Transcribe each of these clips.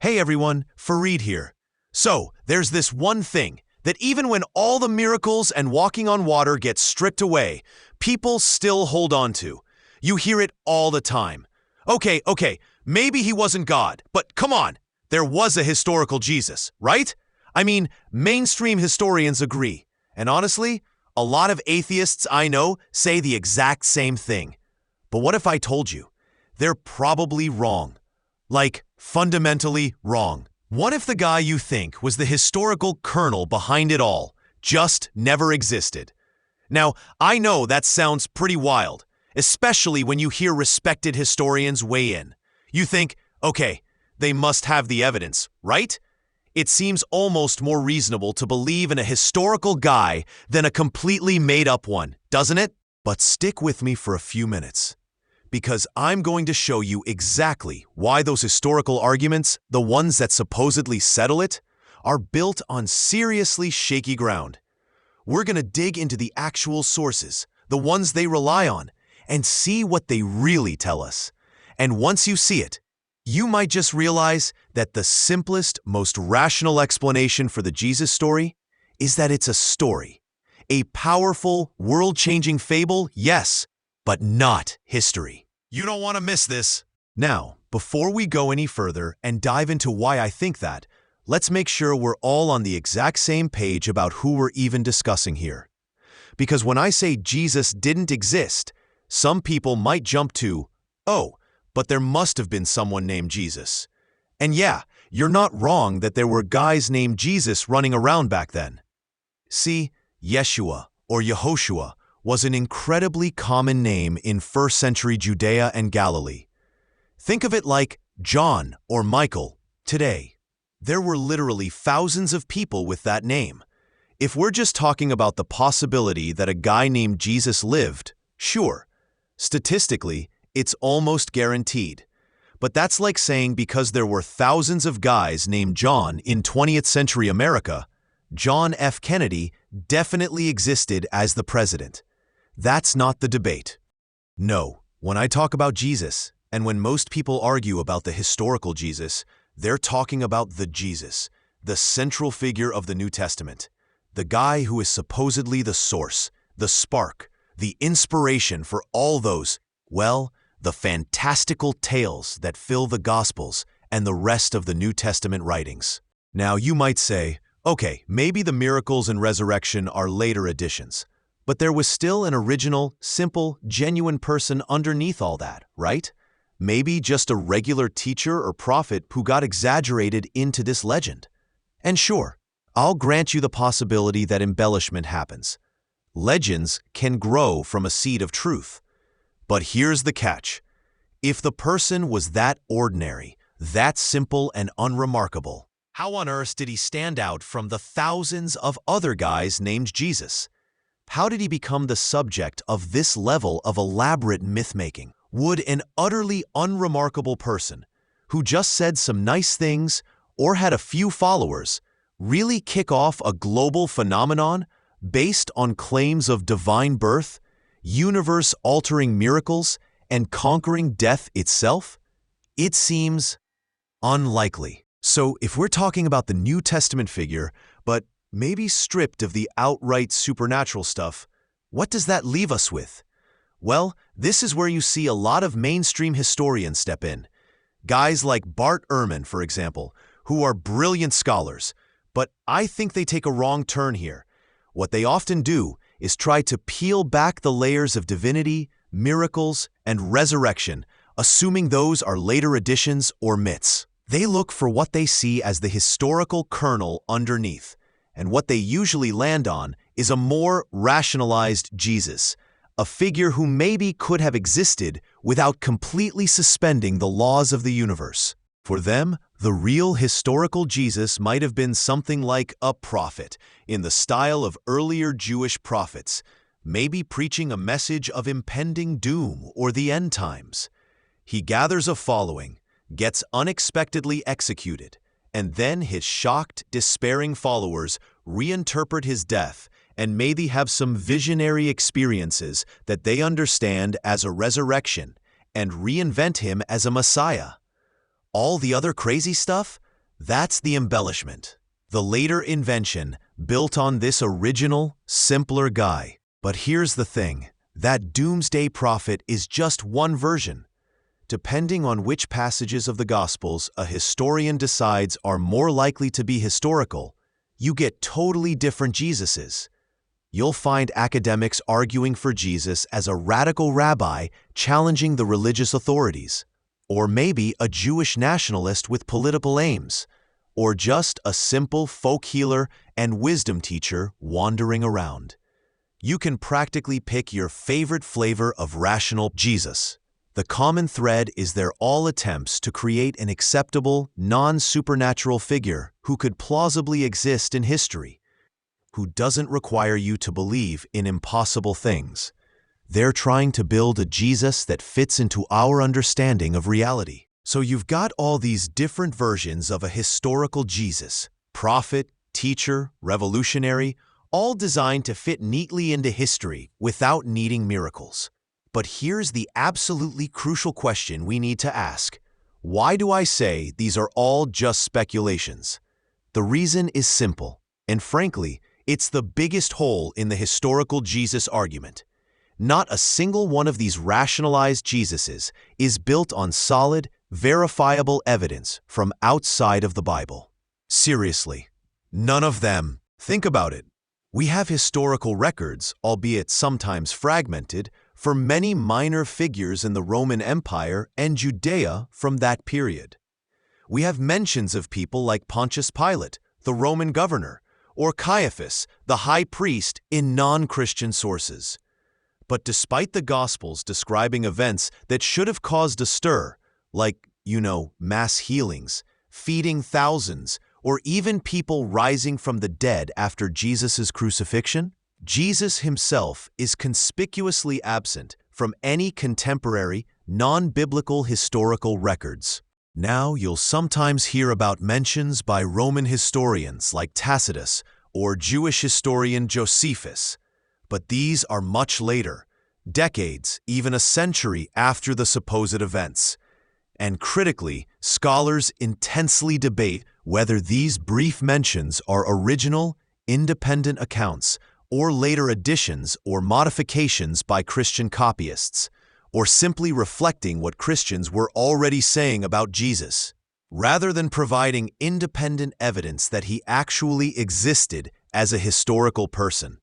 Hey everyone, Farid here. So, there's this one thing that even when all the miracles and walking on water get stripped away, people still hold on to. You hear it all the time. Okay, maybe he wasn't God, but come on, there was a historical Jesus, right? I mean, mainstream historians agree. And honestly, a lot of atheists I know say the exact same thing. But what if I told you? They're probably wrong. Like, fundamentally wrong. What if the guy you think was the historical kernel behind it all just never existed? Now, I know that sounds pretty wild, especially when you hear respected historians weigh in. You think, okay, they must have the evidence, right? It seems almost more reasonable to believe in a historical guy than a completely made-up one, doesn't it? But stick with me for a few minutes, because I'm going to show you exactly why those historical arguments, the ones that supposedly settle it, are built on seriously shaky ground. We're going to dig into the actual sources, the ones they rely on, and see what they really tell us. And once you see it, you might just realize that the simplest, most rational explanation for the Jesus story is that it's a story. A powerful, world-changing fable, yes, but not history. You don't want to miss this. Now, before we go any further and dive into why I think that, let's make sure we're all on the exact same page about who we're even discussing here. Because when I say Jesus didn't exist, some people might jump to, oh, but there must have been someone named Jesus. And yeah, you're not wrong that there were guys named Jesus running around back then. See, Yeshua, or Yehoshua, was an incredibly common name in first-century Judea and Galilee. Think of it like John or Michael today. There were literally thousands of people with that name. If we're just talking about the possibility that a guy named Jesus lived, sure. Statistically, it's almost guaranteed. But that's like saying because there were thousands of guys named John in 20th century America, John F. Kennedy definitely existed as the president. That's not the debate. No, when I talk about Jesus, and when most people argue about the historical Jesus, they're talking about the Jesus, the central figure of the New Testament, the guy who is supposedly the source, the spark, the inspiration for all those, well, the fantastical tales that fill the Gospels and the rest of the New Testament writings. Now, you might say, okay, maybe the miracles and resurrection are later additions, but there was still an original, simple, genuine person underneath all that, right? Maybe just a regular teacher or prophet who got exaggerated into this legend. And sure, I'll grant you the possibility that embellishment happens. Legends can grow from a seed of truth. But here's the catch. If the person was that ordinary, that simple and unremarkable, how on earth did he stand out from the thousands of other guys named Jesus? How did he become the subject of this level of elaborate myth-making? Would an utterly unremarkable person, who just said some nice things or had a few followers, really kick off a global phenomenon based on claims of divine birth, universe-altering miracles, and conquering death itself? It seems unlikely. So if we're talking about the New Testament figure, but maybe stripped of the outright supernatural stuff, what does that leave us with? Well, this is where you see a lot of mainstream historians step in. Guys like Bart Ehrman, for example, who are brilliant scholars, but I think they take a wrong turn here. What they often do is try to peel back the layers of divinity, miracles, and resurrection, assuming those are later additions or myths. They look for what they see as the historical kernel underneath, and what they usually land on is a more rationalized Jesus, a figure who maybe could have existed without completely suspending the laws of the universe. For them, the real historical Jesus might have been something like a prophet, in the style of earlier Jewish prophets, maybe preaching a message of impending doom or the end times. He gathers a following, gets unexpectedly executed, and then his shocked, despairing followers reinterpret his death and maybe have some visionary experiences that they understand as a resurrection and reinvent him as a Messiah. All the other crazy stuff? That's the embellishment. The later invention built on this original, simpler guy. But here's the thing, that doomsday prophet is just one version. Depending on which passages of the Gospels a historian decides are more likely to be historical, you get totally different Jesuses. You'll find academics arguing for Jesus as a radical rabbi challenging the religious authorities, or maybe a Jewish nationalist with political aims, or just a simple folk healer and wisdom teacher wandering around. You can practically pick your favorite flavor of rational Jesus. The common thread is they're all attempts to create an acceptable, non-supernatural figure who could plausibly exist in history, who doesn't require you to believe in impossible things. They're trying to build a Jesus that fits into our understanding of reality. So you've got all these different versions of a historical Jesus, prophet, teacher, revolutionary, all designed to fit neatly into history without needing miracles. But here's the absolutely crucial question we need to ask. Why do I say these are all just speculations? The reason is simple, and frankly, it's the biggest hole in the historical Jesus argument. Not a single one of these rationalized Jesuses is built on solid, verifiable evidence from outside of the Bible. Seriously, none of them. Think about it. We have historical records, albeit sometimes fragmented, for many minor figures in the Roman Empire and Judea from that period. We have mentions of people like Pontius Pilate, the Roman governor, or Caiaphas, the high priest, in non-Christian sources. But despite the Gospels describing events that should have caused a stir, like, mass healings, feeding thousands, or even people rising from the dead after Jesus' crucifixion, Jesus himself is conspicuously absent from any contemporary, non-biblical historical records. Now you'll sometimes hear about mentions by Roman historians like Tacitus or Jewish historian Josephus, but these are much later, decades, even a century after the supposed events. And critically, scholars intensely debate whether these brief mentions are original, independent accounts, or later additions or modifications by Christian copyists, or simply reflecting what Christians were already saying about Jesus, rather than providing independent evidence that he actually existed as a historical person.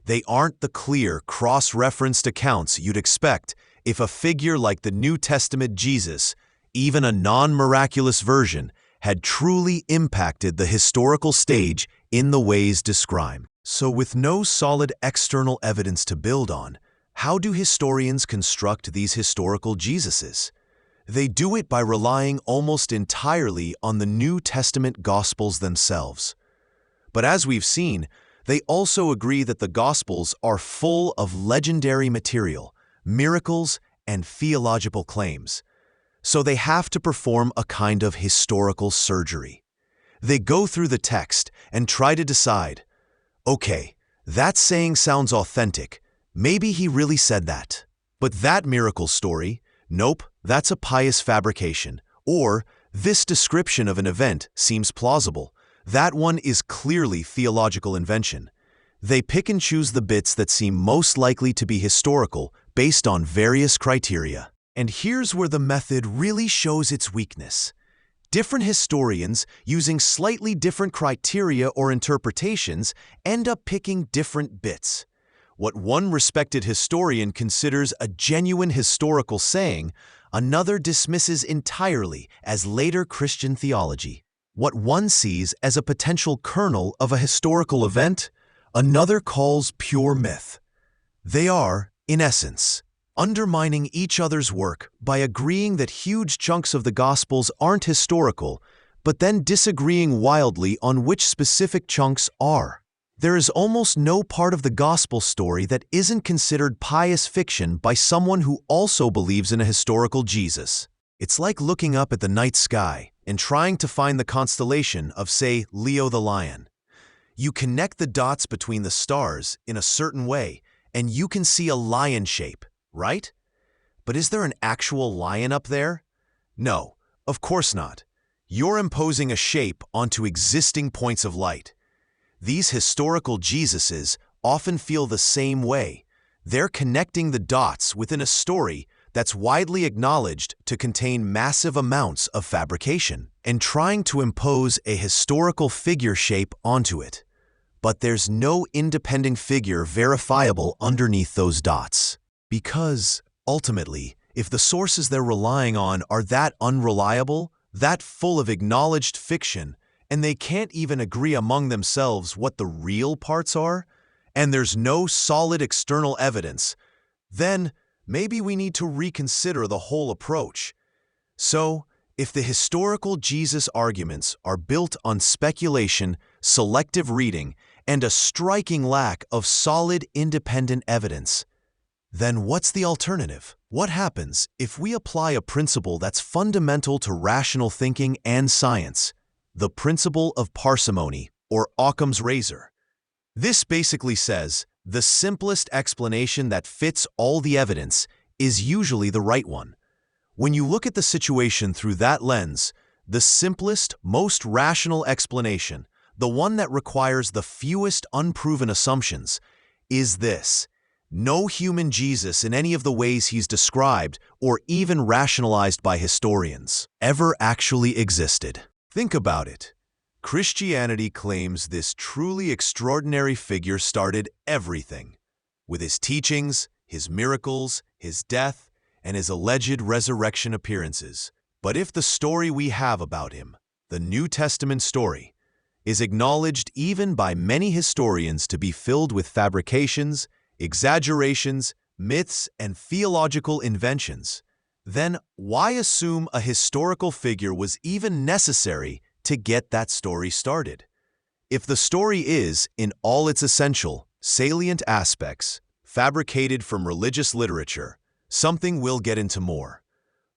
They aren't the clear, cross-referenced accounts you'd expect if a figure like the New Testament Jesus, even a non-miraculous version, had truly impacted the historical stage in the ways described. So with no solid external evidence to build on, how do historians construct these historical Jesuses? They do it by relying almost entirely on the New Testament Gospels themselves. But as we've seen, they also agree that the Gospels are full of legendary material, miracles, and theological claims. So they have to perform a kind of historical surgery. They go through the text and try to decide, okay, that saying sounds authentic. Maybe he really said that. But that miracle story, nope, that's a pious fabrication. Or, this description of an event seems plausible. That one is clearly theological invention. They pick and choose the bits that seem most likely to be historical based on various criteria. And here's where the method really shows its weakness. Different historians, using slightly different criteria or interpretations, end up picking different bits. What one respected historian considers a genuine historical saying, another dismisses entirely as later Christian theology. What one sees as a potential kernel of a historical event, another calls pure myth. They are, in essence, undermining each other's work by agreeing that huge chunks of the Gospels aren't historical, but then disagreeing wildly on which specific chunks are. There is almost no part of the Gospel story that isn't considered pious fiction by someone who also believes in a historical Jesus. It's like looking up at the night sky and trying to find the constellation of, say, Leo the Lion. You connect the dots between the stars in a certain way, and you can see a lion shape, right? But is there an actual lion up there? No, of course not. You're imposing a shape onto existing points of light. These historical Jesuses often feel the same way. They're connecting the dots within a story that's widely acknowledged to contain massive amounts of fabrication and trying to impose a historical figure shape onto it. But there's no independent figure verifiable underneath those dots. Because, ultimately, if the sources they're relying on are that unreliable, that full of acknowledged fiction, and they can't even agree among themselves what the real parts are, and there's no solid external evidence, then maybe we need to reconsider the whole approach. So, if the historical Jesus arguments are built on speculation, selective reading, and a striking lack of solid independent evidence, then what's the alternative? What happens if we apply a principle that's fundamental to rational thinking and science, the principle of parsimony, or Occam's razor? This basically says the simplest explanation that fits all the evidence is usually the right one. When you look at the situation through that lens, the simplest, most rational explanation, the one that requires the fewest unproven assumptions, is this: no human Jesus in any of the ways he's described or even rationalized by historians ever actually existed. Think about it. Christianity claims this truly extraordinary figure started everything, with his teachings, his miracles, his death, and his alleged resurrection appearances. But if the story we have about him, the New Testament story, is acknowledged even by many historians to be filled with fabrications, exaggerations, myths, and theological inventions, then why assume a historical figure was even necessary to get that story started? If the story is, in all its essential, salient aspects, fabricated from religious literature, something we'll get into more.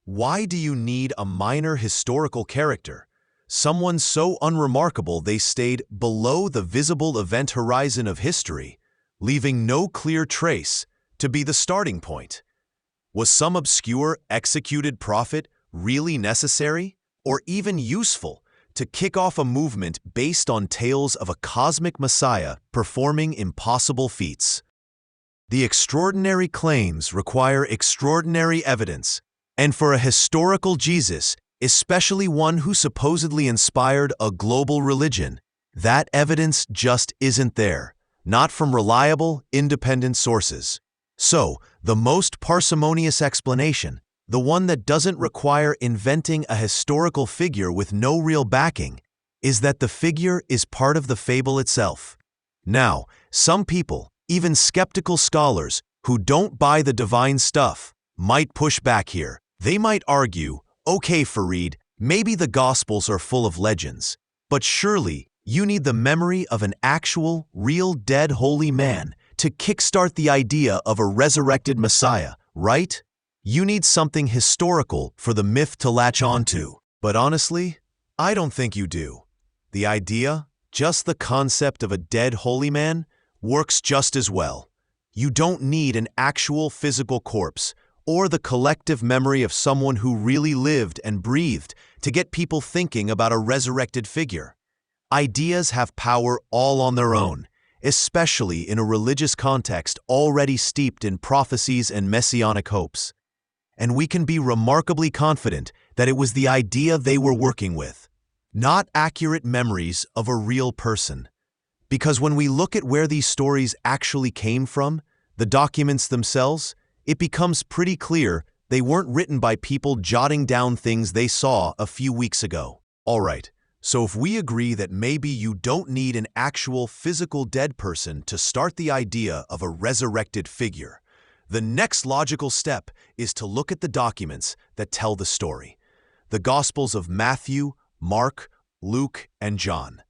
Why do you need a minor historical character, someone so unremarkable they stayed below the visible event horizon of history, leaving no clear trace, to be the starting point? Was some obscure, executed prophet really necessary, or even useful, to kick off a movement based on tales of a cosmic messiah performing impossible feats? The extraordinary claims require extraordinary evidence, and for a historical Jesus, especially one who supposedly inspired a global religion, that evidence just isn't there, not from reliable, independent sources. So, the most parsimonious explanation, the one that doesn't require inventing a historical figure with no real backing, is that the figure is part of the fable itself. Now, some people, even skeptical scholars who don't buy the divine stuff, might push back here. They might argue, okay, Farid, maybe the Gospels are full of legends, but surely you need the memory of an actual, real dead holy man to kickstart the idea of a resurrected Messiah, right? You need something historical for the myth to latch onto. But honestly, I don't think you do. The idea, just the concept of a dead holy man, works just as well. You don't need an actual physical corpse or the collective memory of someone who really lived and breathed to get people thinking about a resurrected figure. Ideas have power all on their own, especially in a religious context already steeped in prophecies and messianic hopes. And we can be remarkably confident that it was the idea they were working with, not accurate memories of a real person. Because when we look at where these stories actually came from, the documents themselves, it becomes pretty clear they weren't written by people jotting down things they saw a few weeks ago. All right, so if we agree that maybe you don't need an actual physical dead person to start the idea of a resurrected figure, the next logical step is to look at the documents that tell the story. The Gospels of Matthew, Mark, Luke, and John.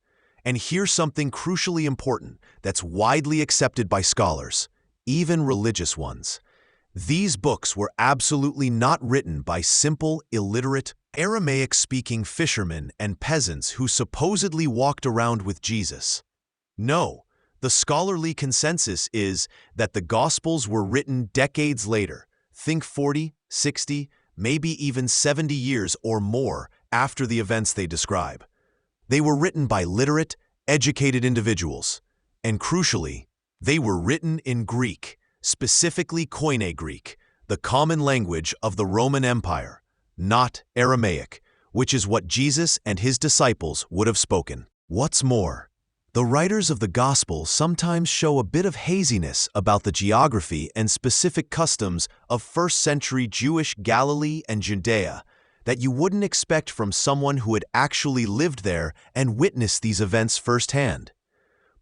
And here's something crucially important that's widely accepted by scholars, even religious ones. These books were absolutely not written by simple, illiterate, Aramaic-speaking fishermen and peasants who supposedly walked around with Jesus. No, the scholarly consensus is that the Gospels were written decades later, think 40, 60, maybe even 70 years or more after the events they describe. They were written by literate, educated individuals, and crucially, they were written in Greek, specifically Koine Greek, the common language of the Roman Empire, not Aramaic, which is what Jesus and his disciples would have spoken. What's more, the writers of the Gospel sometimes show a bit of haziness about the geography and specific customs of first-century Jewish Galilee and Judea that you wouldn't expect from someone who had actually lived there and witnessed these events firsthand.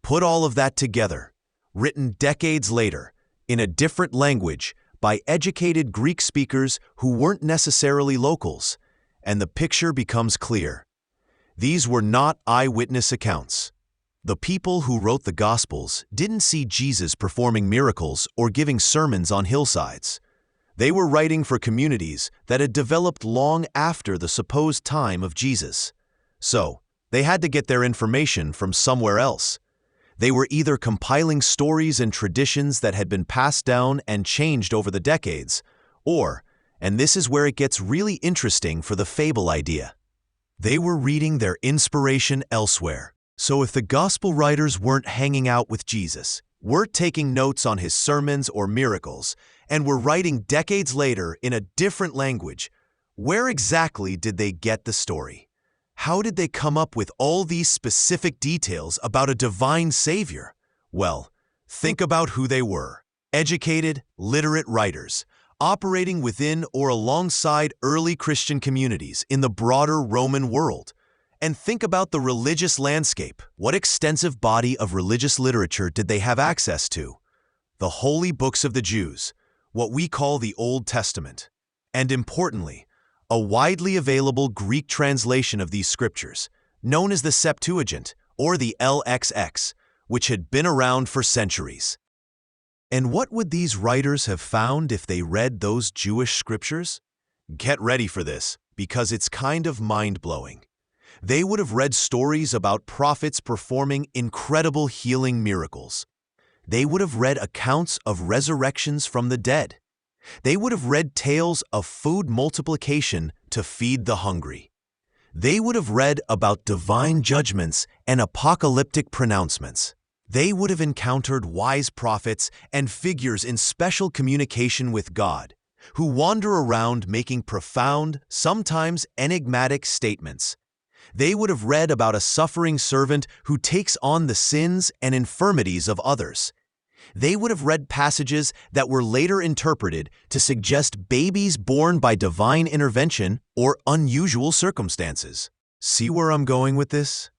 Put all of that together, written decades later, in a different language, by educated Greek speakers who weren't necessarily locals, and the picture becomes clear. These were not eyewitness accounts. The people who wrote the Gospels didn't see Jesus performing miracles or giving sermons on hillsides. They were writing for communities that had developed long after the supposed time of Jesus. So, they had to get their information from somewhere else. They were either compiling stories and traditions that had been passed down and changed over the decades, or, and this is where it gets really interesting for the fable idea, they were reading their inspiration elsewhere. So if the gospel writers weren't hanging out with Jesus, weren't taking notes on his sermons or miracles, and were writing decades later in a different language, where exactly did they get the story? How did they come up with all these specific details about a divine savior? Well, think about who they were. Educated, literate writers, operating within or alongside early Christian communities in the broader Roman world. And think about the religious landscape. What extensive body of religious literature did they have access to? The holy books of the Jews, what we call the Old Testament. And importantly, a widely available Greek translation of these scriptures, known as the Septuagint or the LXX, which had been around for centuries. And what would these writers have found if they read those Jewish scriptures? Get ready for this, because it's kind of mind-blowing. They would have read stories about prophets performing incredible healing miracles. They would have read accounts of resurrections from the dead. They would have read tales of food multiplication to feed the hungry. They would have read about divine judgments and apocalyptic pronouncements. They would have encountered wise prophets and figures in special communication with God, who wander around making profound, sometimes enigmatic statements. They would have read about a suffering servant who takes on the sins and infirmities of others. They would have read passages that were later interpreted to suggest babies born by divine intervention or unusual circumstances. See where I'm going with this?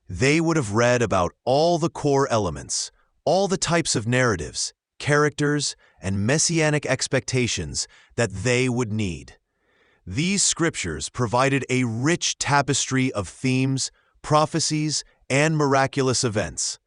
They would have read about all the core elements, all the types of narratives, characters, and messianic expectations that they would need. These scriptures provided a rich tapestry of themes, prophecies, and miraculous events.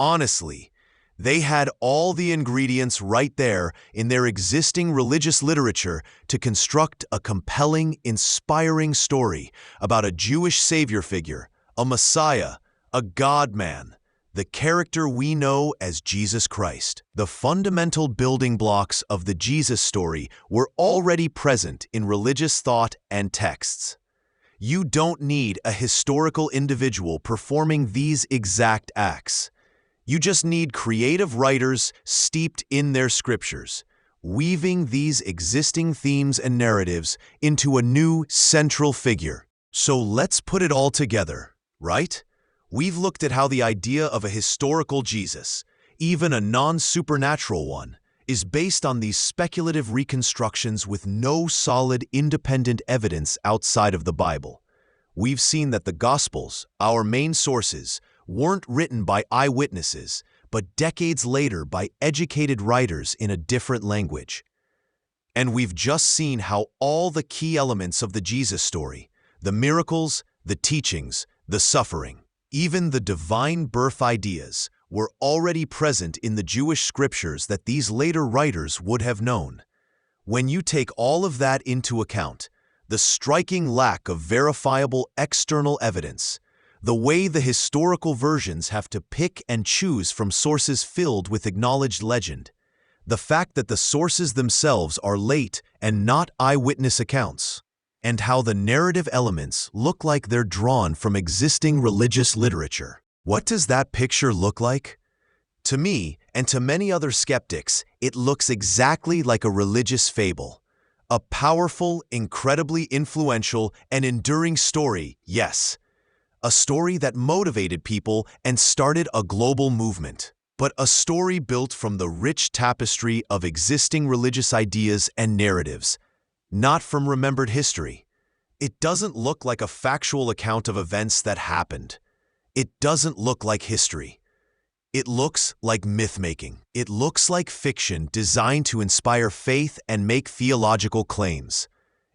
Honestly, they had all the ingredients right there in their existing religious literature to construct a compelling, inspiring story about a Jewish savior figure, a Messiah, a God-man, the character we know as Jesus Christ. The fundamental building blocks of the Jesus story were already present in religious thought and texts. You don't need a historical individual performing these exact acts. You just need creative writers steeped in their scriptures, weaving these existing themes and narratives into a new central figure. So let's put it all together, right? We've looked at how the idea of a historical Jesus, even a non-supernatural one, is based on these speculative reconstructions with no solid independent evidence outside of the Bible. We've seen that the Gospels, our main sources, weren't written by eyewitnesses, but decades later by educated writers in a different language. And we've just seen how all the key elements of the Jesus story, the miracles, the teachings, the suffering, even the divine birth ideas, were already present in the Jewish scriptures that these later writers would have known. When you take all of that into account, the striking lack of verifiable external evidence, the way the historical versions have to pick and choose from sources filled with acknowledged legend, the fact that the sources themselves are late and not eyewitness accounts, and how the narrative elements look like they're drawn from existing religious literature. What does that picture look like? To me, and to many other skeptics, it looks exactly like a religious fable. A powerful, incredibly influential, and enduring story, yes. A story that motivated people and started a global movement. But a story built from the rich tapestry of existing religious ideas and narratives, not from remembered history. It doesn't look like a factual account of events that happened. It doesn't look like history. It looks like myth-making. It looks like fiction designed to inspire faith and make theological claims.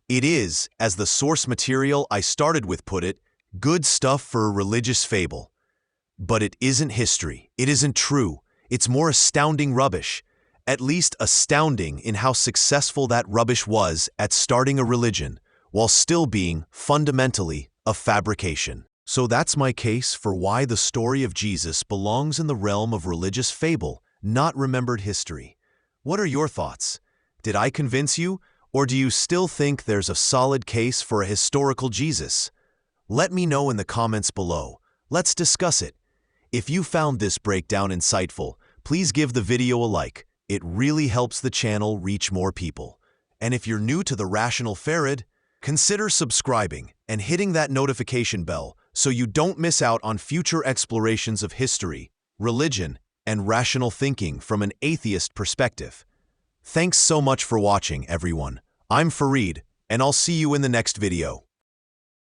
It is, as the source material I started with put it, good stuff for a religious fable. But it isn't history. It isn't true. It's more astounding rubbish. At least astounding in how successful that rubbish was at starting a religion, while still being, fundamentally, a fabrication. So that's my case for why the story of Jesus belongs in the realm of religious fable, not remembered history. What are your thoughts? Did I convince you, or do you still think there's a solid case for a historical Jesus? Let me know in the comments below. Let's discuss it. If you found this breakdown insightful, please give the video a like. It really helps the channel reach more people. And if you're new to the Rational Farid, consider subscribing and hitting that notification bell so you don't miss out on future explorations of history, religion, and rational thinking from an atheist perspective. Thanks so much for watching, everyone. I'm Farid, and I'll see you in the next video.